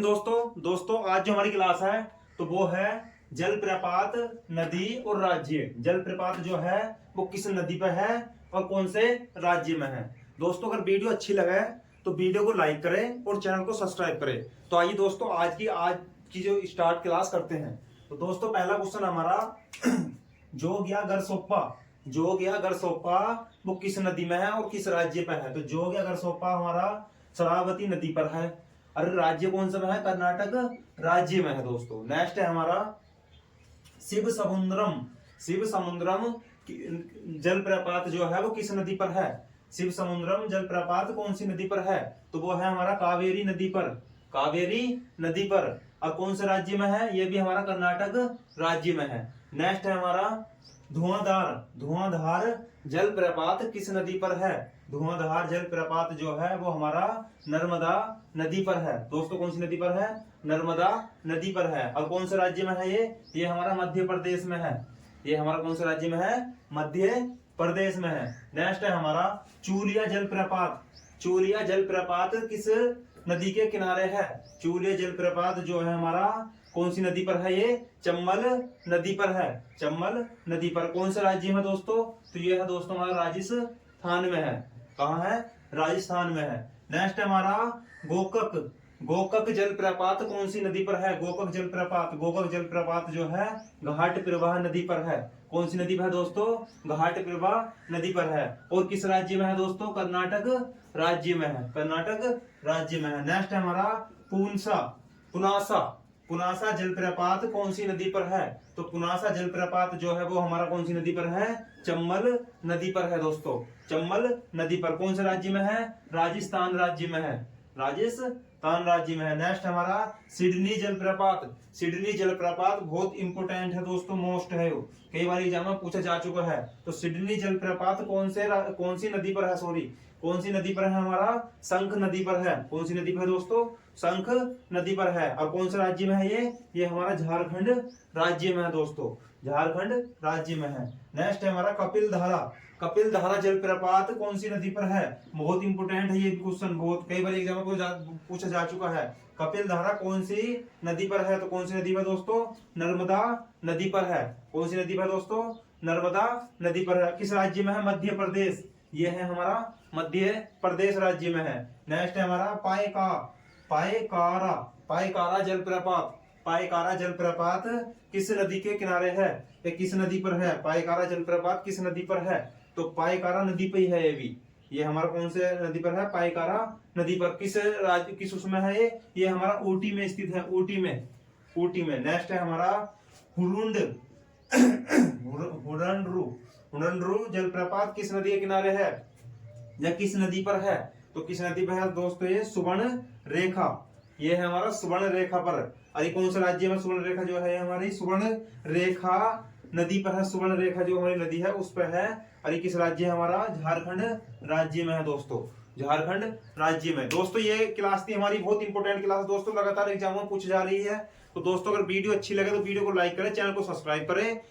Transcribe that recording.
दोस्तों आज जो हमारी क्लास है तो वो है जल प्रपात, नदी और राज्य। जल प्रपात जो है वो किस नदी पर है और कौन से राज्य में है। दोस्तों अगर वीडियो अच्छी लगे तो वीडियो को लाइक करें और चैनल को सब्सक्राइब करें। तो आइए दोस्तों आज की जो स्टार्ट क्लास करते हैं। तो दोस्तों पहला क्वेश्चन हमारा जोग या गरसोप्पा वो किस नदी में है और किस राज्य पर है। तो जोग या गरसोप्पा हमारा शरावती नदी पर है। अरे राज्य कौन सा में है? कर्नाटक राज्य में है दोस्तों। नेक्स्ट है हमारा शिव समुद्रम जलप्रपात जो है वो किस नदी पर है। शिव समुद्रम जलप्रपात कौन सी नदी पर है? तो वो है हमारा कावेरी नदी पर। और कौन से राज्य में है? ये भी हमारा कर्नाटक राज्य में है। नेक्स्ट है हमारा धुआंधार जलप्रपात किस नदी पर है। धुआंधार जलप्रपात जो है वो हमारा नर्मदा नदी पर है। दोस्तों कौन सी नदी पर है? नर्मदा नदी पर है। और कौन से राज्य में है ये हमारा मध्य प्रदेश में है। ये हमारा कौन से राज्य में है? मध्य प्रदेश में है। नेक्स्ट है हमारा चूलिया जलप्रपात किस नदी के किनारे है। चूलिया जलप्रपात जो है हमारा कौन सी नदी पर है? ये चंबल नदी पर है। चंबल नदी पर। कौन से राज्य में दोस्तों? तो ये है दोस्तों हमारा राजस्थान में है। कहाँ है? राजस्थान में है। नेक्स्ट है हमारा गोकक जलप्रपात कौन सी नदी पर है? गोकक जलप्रपात जो है घाट प्रवाह नदी पर है। कौन सी नदी पर है दोस्तों? घाट प्रवाह नदी पर है। और किस राज्य में है दोस्तों? कर्नाटक राज्य में है। नेक्स्ट है हमारा पुनासा जलप्रपात कौन सी नदी पर है? तो पुनासा जलप्रपात जो है वो हमारा कौन सी नदी पर है? चंबल नदी पर है दोस्तों। चंबल नदी पर। कौन से राज्य में है? राजस्थान राज्य में है। नेक्स्ट हमारा सिडनी जलप्रपात बहुत इंपोर्टेंट है दोस्तों, मोस्ट है। कई बार एग्जाम में पूछा जा चुका है। तो सिडनी जलप्रपात कौन सी नदी पर है? कौन सी नदी पर है? हमारा शंख नदी पर है। कौन सी नदी पर है दोस्तों? शंख नदी पर है। और कौन से राज्य में है ये हमारा झारखंड राज्य में है दोस्तों। झारखंड राज्य में है। नेक्स्ट है हमारा कपिल धारा जलप्रपात कौन सी नदी पर है? बहुत इंपोर्टेंट है ये क्वेश्चन, बहुत कई बार एग्जाम में पूछा जा चुका है। कपिल धारा कौन सी नदी पर है? तो कौन सी नदी पर दोस्तों? नर्मदा नदी पर है। कौन सी नदी पर दोस्तों? नर्मदा नदी पर है। किस राज्य में है? मध्य प्रदेश। ये है हमारा मध्य प्रदेश राज्य में है। नेक्स्ट है हमारा पायकारा जलप्रपात किस नदी के किनारे है? ये किस नदी पर है? पायकारा जलप्रपात किस नदी पर है? तो पायकारा नदी पे ही है ये भी। ये हमारा कौन से नदी पर है? पायकारा नदी पर। किस उसमें है ये हमारा ऊटी में स्थित है। ऊटी में। नेक्स्ट है हमारा हुरंड्रू जलप्रपात किस नदी के किनारे है या किस नदी पर है? तो किस नदी पर है दोस्तों? ये सुवर्ण रेखा। ये है हमारा सुवर्ण रेखा पर। अरे कौन सा राज्य में सुवर्ण रेखा जो है हमारी सुवर्ण रेखा नदी पर है। सुवर्ण रेखा जो हमारी नदी है उस पर है। अरे किस राज्य है हमारा? झारखंड राज्य में है दोस्तों। झारखंड राज्य में। दोस्तों ये क्लास थी हमारी, बहुत इंपॉर्टेंट क्लास दोस्तों, लगातार एग्जाम में पूछ जा रही है। तो दोस्तों अगर वीडियो अच्छी लगे तो वीडियो को लाइक करें, चैनल को सब्सक्राइब करें